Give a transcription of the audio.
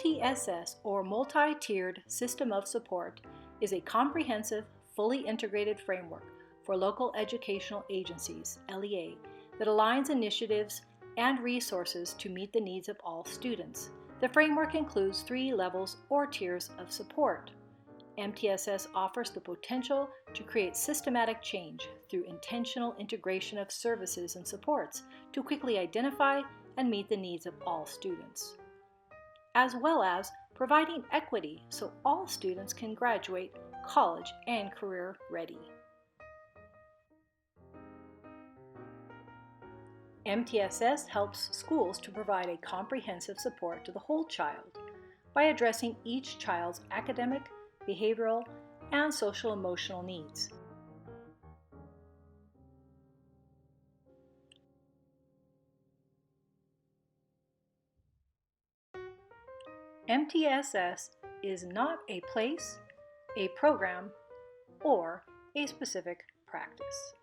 MTSS, or Multi-Tiered System of Support, is a comprehensive, fully integrated framework for local educational agencies, LEA, that aligns initiatives and resources to meet the needs of all students. The framework includes 3 levels or tiers of support. MTSS offers the potential to create systematic change through intentional integration of services and supports to quickly identify and meet the needs of all students, as well as providing equity so all students can graduate college and career ready. MTSS helps schools to provide a comprehensive support to the whole child by addressing each child's academic, behavioral, and social-emotional needs. MTSS is not a place, a program, or a specific practice.